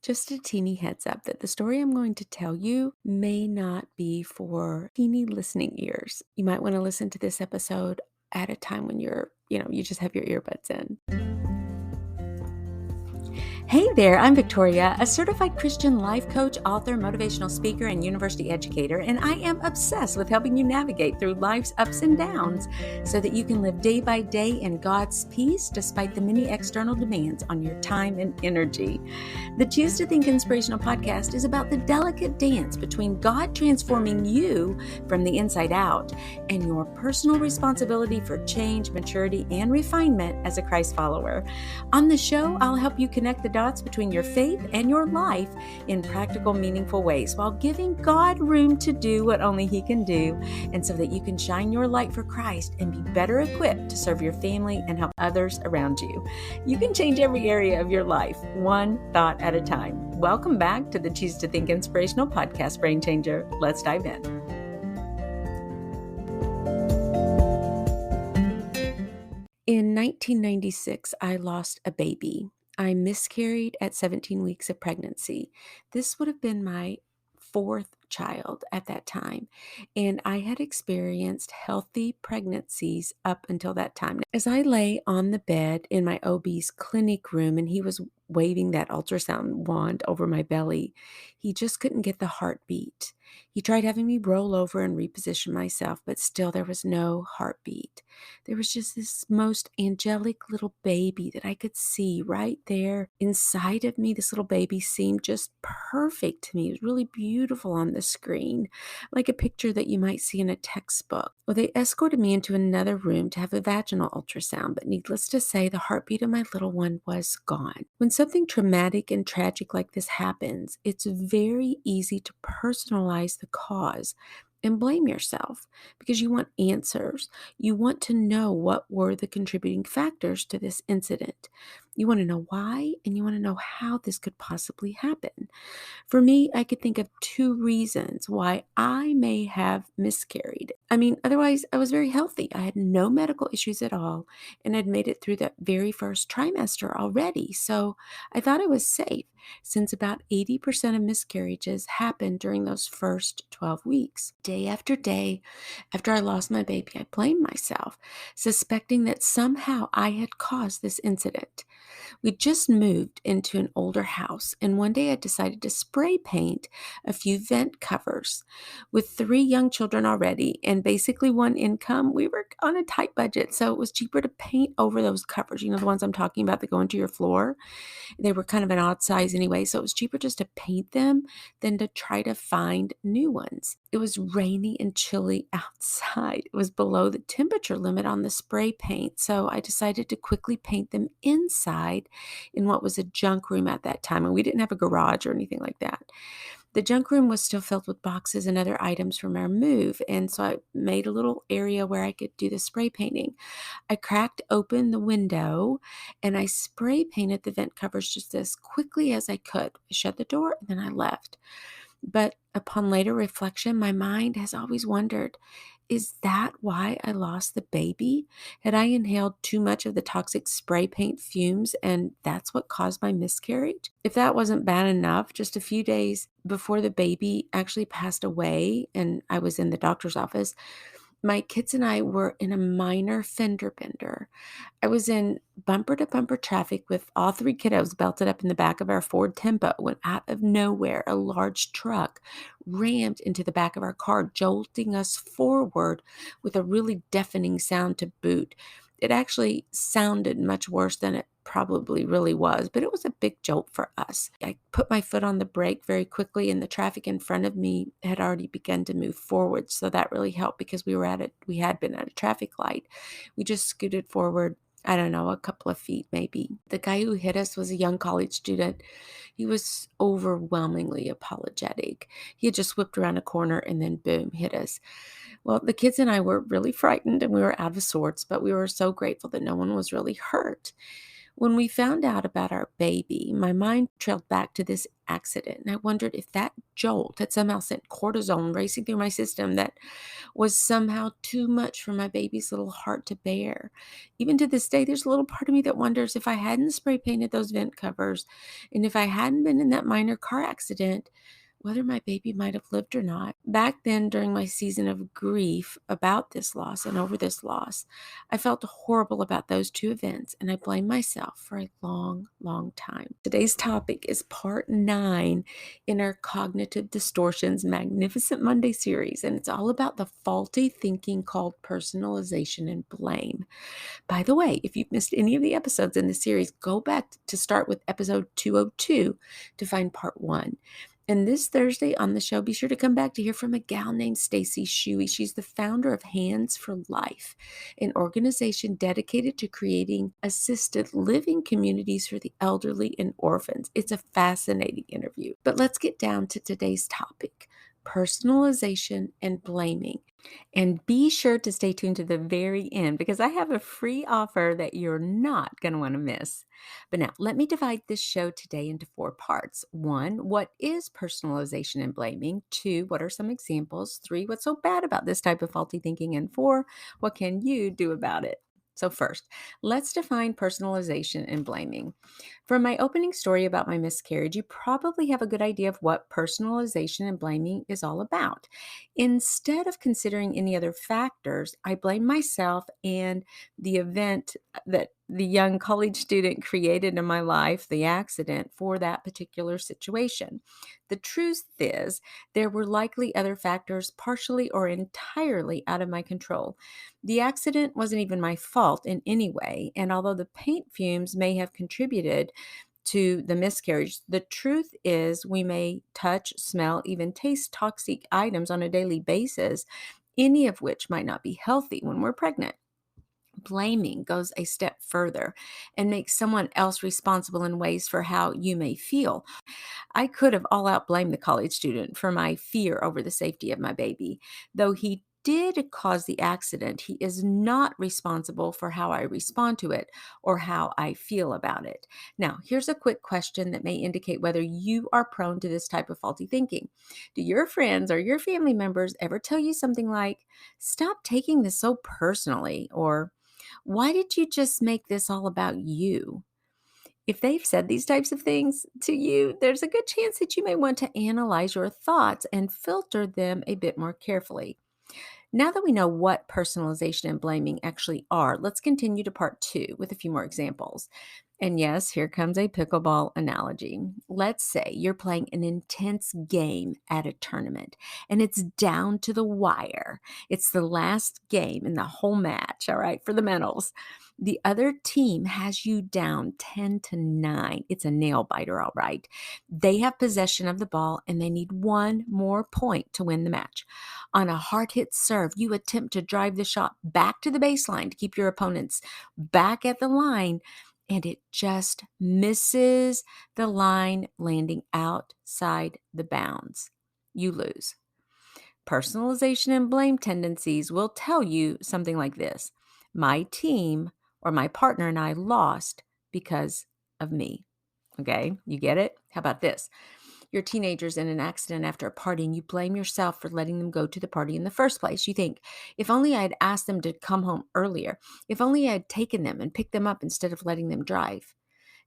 Just a teeny heads up that the story I'm going to tell you may not be for teeny listening ears. You might want to listen to this episode at a time when you just have your earbuds in. Hey there, I'm Victoria, a certified Christian life coach, author, motivational speaker, and university educator, and I am obsessed with helping you navigate through life's ups and downs so that you can live day by day in God's peace despite the many external demands on your time and energy. The Choose to Think Inspirational podcast is about the delicate dance between God transforming you from the inside out and your personal responsibility for change, maturity, and refinement as a Christ follower. On the show, I'll help you connect the dots between your faith and your life in practical, meaningful ways while giving God room to do what only He can do, and so that you can shine your light for Christ and be better equipped to serve your family and help others around you. You can change every area of your life, one thought at a time. Welcome back to the Choose to Think Inspirational podcast, Brain Changer. Let's dive in. In 1996, I lost a baby. I miscarried at 17 weeks of pregnancy. This would have been my fourth child at that time, and I had experienced healthy pregnancies up until that time. As I lay on the bed in my OB's clinic room and he was waving that ultrasound wand over my belly, he just couldn't get the heartbeat. He tried having me roll over and reposition myself, but still there was no heartbeat. There was just this most angelic little baby that I could see right there inside of me. This little baby seemed just perfect to me. It was really beautiful on the screen, like a picture that you might see in a textbook. Well, they escorted me into another room to have a vaginal ultrasound, but needless to say, the heartbeat of my little one was gone. When something traumatic and tragic like this happens, it's very easy to personalize the cause and blame yourself because you want answers. You want to know what were the contributing factors to this incident. You want to know why, and you want to know how this could possibly happen. For me, I could think of two reasons why I may have miscarried. Otherwise, I was very healthy. I had no medical issues at all, and I'd made it through that very first trimester already. So I thought I was safe, since about 80% of miscarriages happened during those first 12 weeks. Day after day, after I lost my baby, I blamed myself, suspecting that somehow I had caused this incident. We just moved into an older house, and one day I decided to spray paint a few vent covers. With 3 young children already and basically one income, we were on a tight budget, so it was cheaper to paint over those covers. You know, the ones I'm talking about that go into your floor. They were kind of an odd size anyway, so it was cheaper just to paint them than to try to find new ones. It was rainy and chilly outside. It was below the temperature limit on the spray paint, so I decided to quickly paint them inside in what was a junk room at that time, and we didn't have a garage or anything like that. The junk room was still filled with boxes and other items from our move, and so I made a little area where I could do the spray painting. I cracked open the window and I spray painted the vent covers just as quickly as I could. I shut the door and then I left. But upon later reflection, my mind has always wondered, is that why I lost the baby? Had I inhaled too much of the toxic spray paint fumes and that's what caused my miscarriage? If that wasn't bad enough, just a few days before the baby actually passed away and I was in the doctor's office, my kids and I were in a minor fender bender. I was in bumper to bumper traffic with all 3 kiddos belted up in the back of our Ford Tempo when out of nowhere, a large truck rammed into the back of our car, jolting us forward with a really deafening sound to boot. It actually sounded much worse than it probably really was, but it was a big jolt for us. I put my foot on the brake very quickly and the traffic in front of me had already begun to move forward. So that really helped because we had been at a traffic light. We just scooted forward, I don't know, a couple of feet maybe. The guy who hit us was a young college student. He was overwhelmingly apologetic. He had just whipped around a corner and then boom, hit us. Well, the kids and I were really frightened and we were out of sorts, but we were so grateful that no one was really hurt. When we found out about our baby, my mind trailed back to this accident, and I wondered if that jolt had somehow sent cortisone racing through my system that was somehow too much for my baby's little heart to bear. Even to this day, there's a little part of me that wonders if I hadn't spray painted those vent covers and if I hadn't been in that minor car accident, whether my baby might have lived or not. Back then, during my season of grief about this loss and over this loss, I felt horrible about those two events, and I blamed myself for a long, long time. Today's topic is part 9 in our Cognitive Distortions Magnificent Monday series, and it's all about the faulty thinking called personalization and blame. By the way, if you've missed any of the episodes in the series, go back to start with episode 202 to find part 1. And this Thursday on the show, be sure to come back to hear from a gal named Stacy Shuey. She's the founder of Hands for Life, an organization dedicated to creating assisted living communities for the elderly and orphans. It's a fascinating interview. But let's get down to today's topic, personalization and blaming. And be sure to stay tuned to the very end because I have a free offer that you're not going to want to miss. But now, let me divide this show today into 4 parts. 1, what is personalization and blaming? 2, what are some examples? 3, what's so bad about this type of faulty thinking? And 4, what can you do about it? So first, let's define personalization and blaming. From my opening story about my miscarriage, you probably have a good idea of what personalization and blaming is all about. Instead of considering any other factors, I blame myself and the event that the young college student created in my life, the accident, for that particular situation. The truth is, there were likely other factors partially or entirely out of my control. The accident wasn't even my fault in any way, and although the paint fumes may have contributed to the miscarriage, the truth is we may touch, smell, even taste toxic items on a daily basis, any of which might not be healthy when we're pregnant. Blaming goes a step further and makes someone else responsible in ways for how you may feel. I could have all out blamed the college student for my fear over the safety of my baby. Though he did cause the accident, he is not responsible for how I respond to it or how I feel about it. Now, here's a quick question that may indicate whether you are prone to this type of faulty thinking. Do your friends or your family members ever tell you something like, "Stop taking this so personally," or "Why did you just make this all about you?" If they've said these types of things to you, there's a good chance that you may want to analyze your thoughts and filter them a bit more carefully. Now that we know what personalization and blaming actually are, let's continue to part 2 with a few more examples. And yes, here comes a pickleball analogy. Let's say you're playing an intense game at a tournament and it's down to the wire. It's the last game in the whole match, all right, for the medals. The other team has you down 10-9. It's a nail biter, all right. They have possession of the ball and they need one more point to win the match. On a hard hit serve, you attempt to drive the shot back to the baseline to keep your opponents back at the line, and it just misses the line, landing outside the bounds. You lose. Personalization and blame tendencies will tell you something like this: my team or my partner and I lost because of me. Okay, you get it? How about this? Your teenager's in an accident after a party and you blame yourself for letting them go to the party in the first place. You think, if only I had asked them to come home earlier, if only I had taken them and picked them up instead of letting them drive.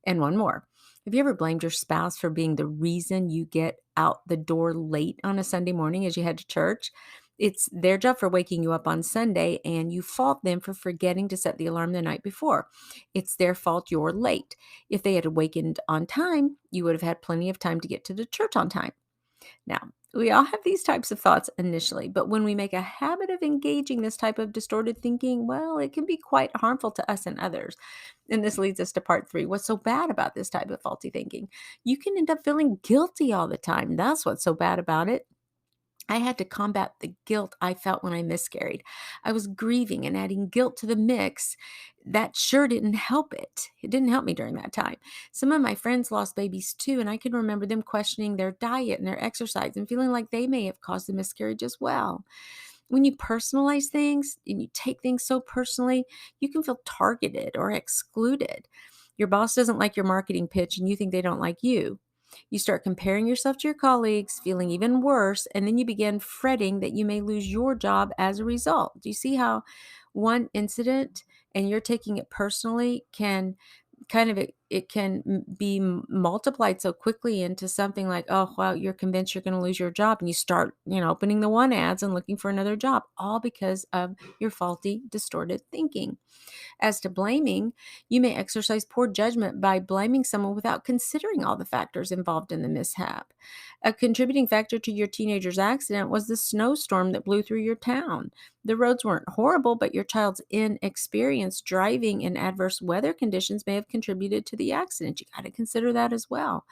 And one more. Have you ever blamed your spouse for being the reason you get out the door late on a Sunday morning as you head to church? It's their job for waking you up on Sunday, and you fault them for forgetting to set the alarm the night before. It's their fault you're late. If they had awakened on time, you would have had plenty of time to get to the church on time. Now, we all have these types of thoughts initially, but when we make a habit of engaging this type of distorted thinking, well, it can be quite harmful to us and others. And this leads us to part 3. What's so bad about this type of faulty thinking? You can end up feeling guilty all the time. That's what's so bad about it. I had to combat the guilt I felt when I miscarried. I was grieving and adding guilt to the mix. That sure didn't help it. It didn't help me during that time. Some of my friends lost babies too, and I can remember them questioning their diet and their exercise and feeling like they may have caused the miscarriage as well. When you personalize things and you take things so personally, you can feel targeted or excluded. Your boss doesn't like your marketing pitch and you think they don't like you. You start comparing yourself to your colleagues, feeling even worse, and then you begin fretting that you may lose your job as a result. Do you see how one incident and you're taking it personally can it can be multiplied so quickly into something like, oh wow, you're convinced you're going to lose your job, and you start opening the one ads and looking for another job, all because of your faulty, distorted thinking. As to blaming, you may exercise poor judgment by blaming someone without considering all the factors involved in the mishap. A contributing factor to your teenager's accident was the snowstorm that blew through your town. The roads weren't horrible, but your child's inexperience driving in adverse weather conditions may have contributed to the accident. You got to consider that as well.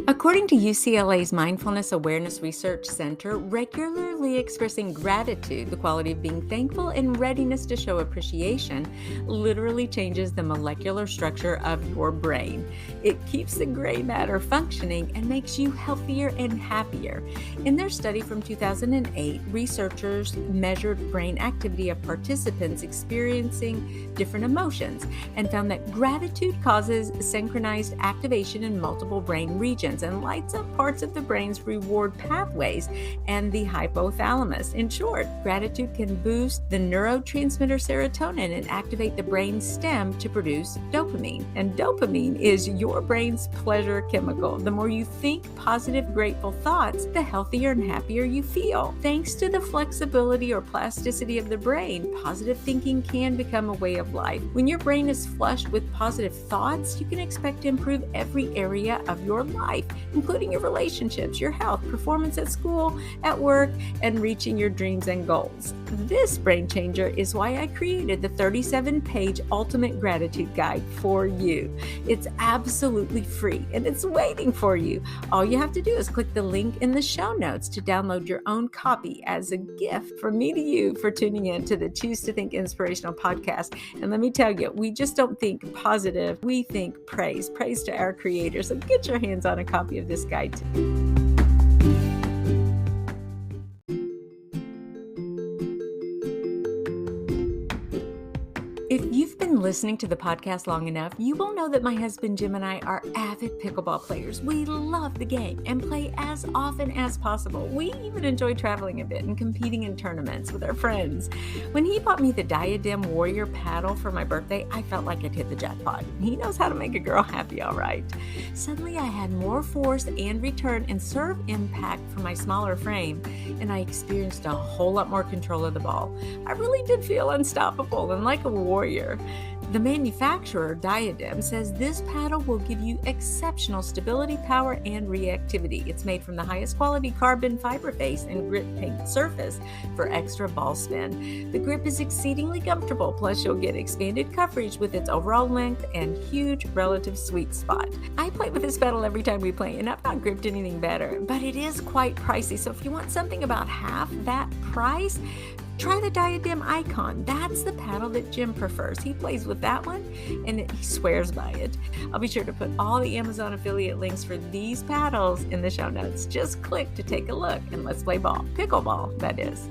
According to UCLA's Mindfulness Awareness Research Center, regularly expressing gratitude, the quality of being thankful, and readiness to show appreciation literally changes the molecular structure of your brain. It keeps the gray matter functioning and makes you healthier and happier. In their study from 2008, researchers measured brain activity of participants experiencing different emotions and found that gratitude causes synchronized activation in multiple brain regions and lights up parts of the brain's reward pathways and the hypothalamus. In short, gratitude can boost the neurotransmitter serotonin and activate the brain stem to produce dopamine. And dopamine is your brain's pleasure chemical. The more you think positive, grateful thoughts, the healthier and happier you feel. Thanks to the flexibility or plasticity of the brain, positive thinking can become a way of life. When your brain is flushed with positive thoughts, you can expect to improve every area of your life, including your relationships, your health, performance at school, at work, and reaching your dreams and goals. This brain changer is why I created the 37-page Ultimate Gratitude Guide for you. It's absolutely free and it's waiting for you. All you have to do is click the link in the show notes to download your own copy as a gift from me to you for tuning in to the Choose to Think Inspirational podcast. And let me tell you, we just don't think positive, we think praise to our creator. So get your hands on a copy of this guide today. If you've been listening to the podcast long enough, you will know that my husband Jim and I are avid pickleball players. We love the game and play as often as possible. We even enjoy traveling a bit and competing in tournaments with our friends. When he bought me the Diadem Warrior paddle for my birthday, I felt like I'd hit the jackpot. He knows how to make a girl happy, all right. Suddenly I had more force and return and serve impact for my smaller frame, and I experienced a whole lot more control of the ball. I really did feel unstoppable and like a warrior. The manufacturer, Diadem, says this paddle will give you exceptional stability, power, and reactivity. It's made from the highest quality carbon fiber face and grip paint surface for extra ball spin. The grip is exceedingly comfortable, plus you'll get expanded coverage with its overall length and huge relative sweet spot. I play with this paddle every time we play, and I've not gripped anything better, but it is quite pricey. So if you want something about half that price, try the Diadem Icon. That's the paddle that Jim prefers. He plays with that one and he swears by it. I'll be sure to put all the Amazon affiliate links for these paddles in the show notes. Just click to take a look and let's play ball. Pickleball, that is.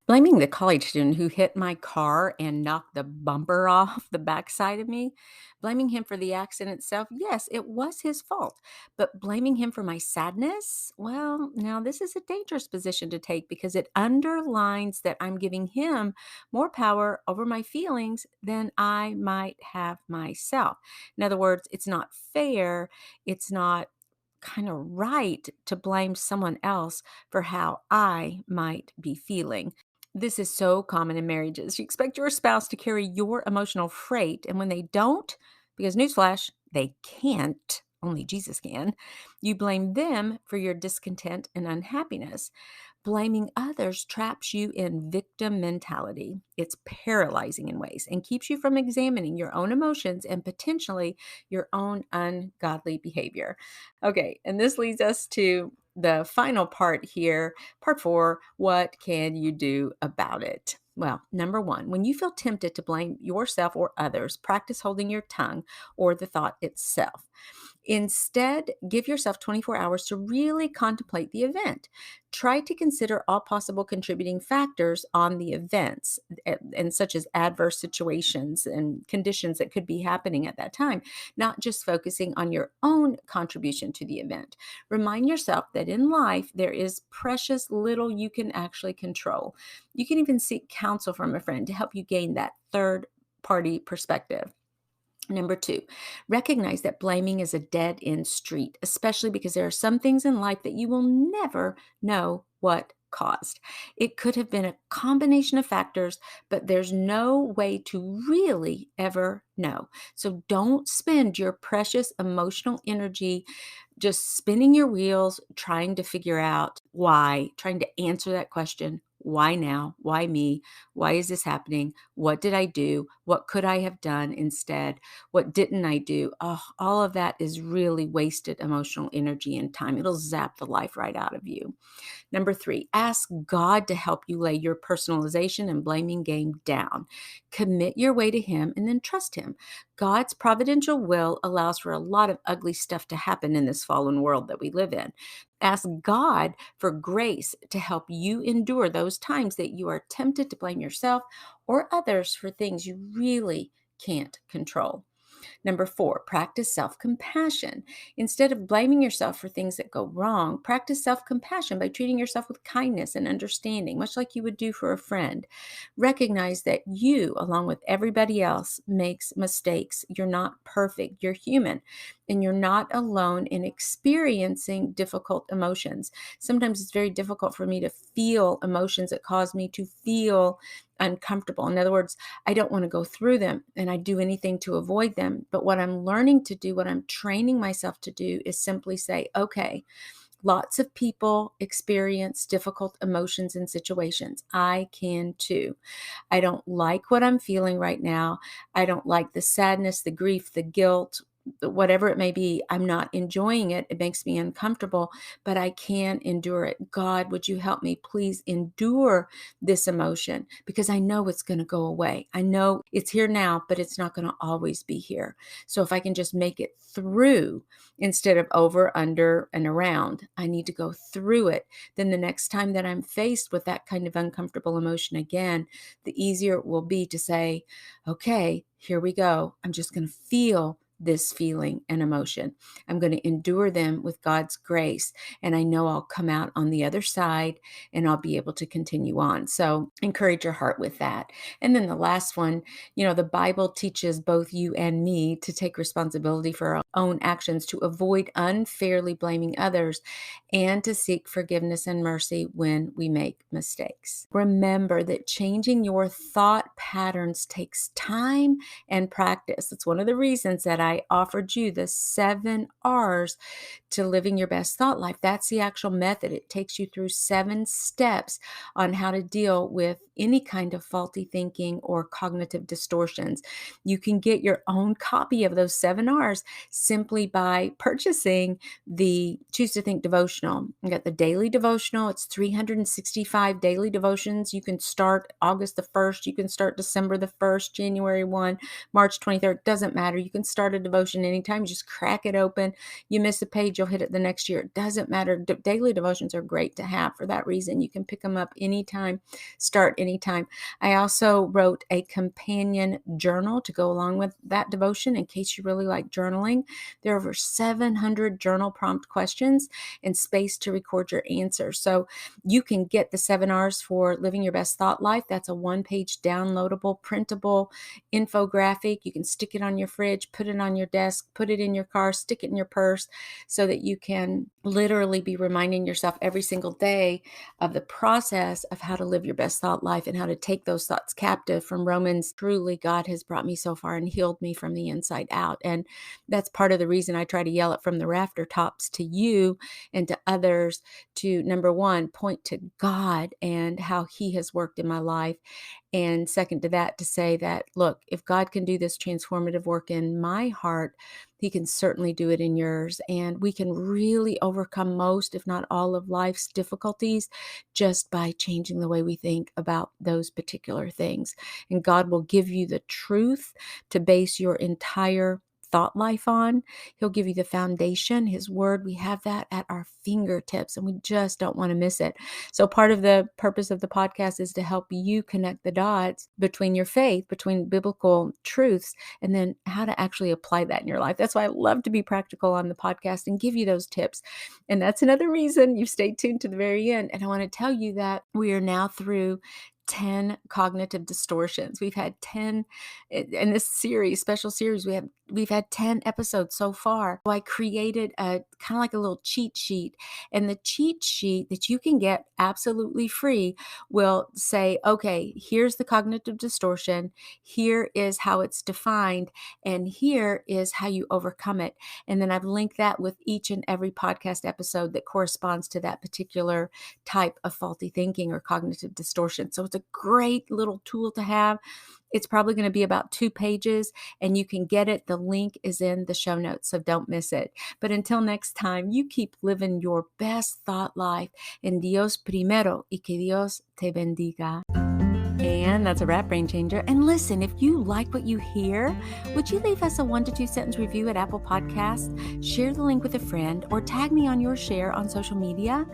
Blaming the college student who hit my car and knocked the bumper off the backside of me, blaming him for the accident itself, yes, it was his fault. But blaming him for my sadness, well, now this is a dangerous position to take because it underlines that I'm giving him more power over my feelings than I might have myself. In other words, it's not fair. It's not kind of right to blame someone else for how I might be feeling. This is so common in marriages. You expect your spouse to carry your emotional freight, and when they don't, because newsflash, they can't, only Jesus can, you blame them for your discontent and unhappiness. Blaming others traps you in victim mentality. It's paralyzing in ways and keeps you from examining your own emotions and potentially your own ungodly behavior. Okay, and this leads us to the final part here, part 4, what can you do about it? Well, number 1, when you feel tempted to blame yourself or others, practice holding your tongue or the thought itself. Instead, give yourself 24 hours to really contemplate the event. Try to consider all possible contributing factors on the events, and such as adverse situations and conditions that could be happening at that time, not just focusing on your own contribution to the event. Remind yourself that in life, there is precious little you can actually control. You can even seek counsel from a friend to help you gain that third party perspective. Number two, recognize that blaming is a dead end street, especially because there are some things in life that you will never know what caused. It could have been a combination of factors, but there's no way to really ever know. So don't spend your precious emotional energy just spinning your wheels, trying to figure out why, trying to answer that question. Why now? Why me? Why is this happening? What did I do? What could I have done instead? What didn't I do? Oh, all of that is really wasted emotional energy and time. It'll zap the life right out of you. Number three, ask God to help you lay your personalization and blaming game down. Commit your way to Him and then trust Him. God's providential will allows for a lot of ugly stuff to happen in this fallen world that we live in. Ask God for grace to help you endure those times that you are tempted to blame yourself or others for things you really can't control. Number four, practice self compassion. Instead of blaming yourself for things that go wrong, practice self compassion by treating yourself with kindness and understanding, much like you would do for a friend. Recognize that you, along with everybody else, makes mistakes. You're not perfect, you're human, and you're not alone in experiencing difficult emotions. Sometimes it's very difficult for me to feel emotions that cause me to feel uncomfortable. In other words, I don't want to go through them and I do anything to avoid them. But what I'm learning to do, what I'm training myself to do is simply say, okay, lots of people experience difficult emotions and situations. I can too. I don't like what I'm feeling right now. I don't like the sadness, the grief, the guilt, whatever it may be. I'm not enjoying it. It makes me uncomfortable, but I can endure it. God, would you help me please endure this emotion, because I know it's going to go away. I know it's here now, but it's not going to always be here. So if I can just make it through instead of over, under, and around, I need to go through it. Then the next time that I'm faced with that kind of uncomfortable emotion again, the easier it will be to say, okay, here we go. I'm just going to feel this feeling and emotion. I'm going to endure them with God's grace. And I know I'll come out on the other side and I'll be able to continue on. So encourage your heart with that. And then the last one, the Bible teaches both you and me to take responsibility for our own actions, to avoid unfairly blaming others, and to seek forgiveness and mercy when we make mistakes. Remember that changing your thought patterns takes time and practice. It's one of the reasons that I offered you the 7 R's to living your best thought life. That's the actual method. It takes you through 7 steps on how to deal with any kind of faulty thinking or cognitive distortions. You can get your own copy of those 7 R's simply by purchasing the Choose to Think devotional. You got the daily devotional. It's 365 daily devotions. You can start August the 1st. You can start December the 1st, January 1, March 23rd. Doesn't matter. You can start a devotion anytime. You just crack it open. You miss a page, you'll hit it the next year. It doesn't matter. Daily devotions are great to have for that reason. You can pick them up anytime, start anytime. I also wrote a companion journal to go along with that devotion in case you really like journaling. There are over 700 journal prompt questions and space to record your answers. So you can get the 7 R's for living your best thought life. That's a 1-page downloadable, printable infographic. You can stick it on your fridge, put it on your desk, put it in your car, stick it in your purse, so that you can literally be reminding yourself every single day of the process of how to live your best thought life and how to take those thoughts captive. From Romans, truly God has brought me so far and healed me from the inside out. And that's part of the reason I try to yell it from the rafter tops to you and to others to, number one, point to God and how He has worked in my life. And second to that, to say that, look, if God can do this transformative work in my heart, He can certainly do it in yours. And we can really overcome most, if not all, of life's difficulties just by changing the way we think about those particular things. And God will give you the truth to base your entire thought life on. He'll give you the foundation, his word. We have that at our fingertips, and we just don't want to miss it. So part of the purpose of the podcast is to help you connect the dots between your faith, between biblical truths, and then how to actually apply that in your life. That's why I love to be practical on the podcast and give you those tips. And that's another reason you stay tuned to the very end. And I want to tell you that we are now through 10 cognitive distortions. We've had 10 in this series, special series. We've had 10 episodes so far. So I created a kind of like a little cheat sheet, and the cheat sheet that you can get absolutely free will say, okay, here's the cognitive distortion. Here is how it's defined, and here is how you overcome it. And then I've linked that with each and every podcast episode that corresponds to that particular type of faulty thinking or cognitive distortion. So it's a great little tool to have. It's probably going to be about 2 pages, and you can get it. The link is in the show notes, so don't miss it. But until next time, you keep living your best thought life. En Dios primero, y que Dios te bendiga. And that's a wrap, Brain Changer. And listen, if you like what you hear, would you leave us a 1 to 2 sentence review at Apple Podcasts? Share the link with a friend or tag me on your share on social media.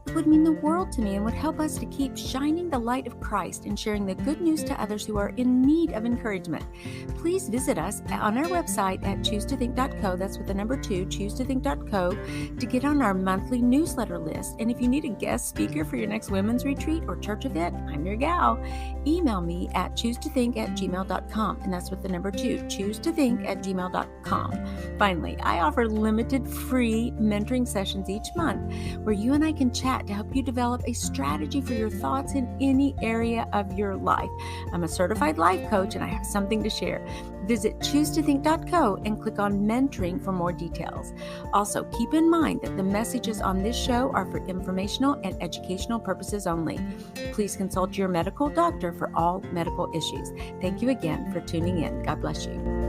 It would mean the world to me and would help us to keep shining the light of Christ and sharing the good news to others who are in need of encouragement. Please visit us on our website at choosetothink.co. That's with the number 2, choosetothink.co, to get on our monthly newsletter list. And if you need a guest speaker for your next women's retreat or church event, I'm your gal. Email me at choosetothink@gmail.com, and that's with the number 2, choosetothink@gmail.com. Finally, I offer limited free mentoring sessions each month where you and I can chat to help you develop a strategy for your thoughts in any area of your life. I'm a certified life coach, and I have something to share. Visit choosetothink.co and click on mentoring for more details. Also, keep in mind that the messages on this show are for informational and educational purposes only. Please consult your medical doctor for all medical issues. Thank you again for tuning in. God bless you.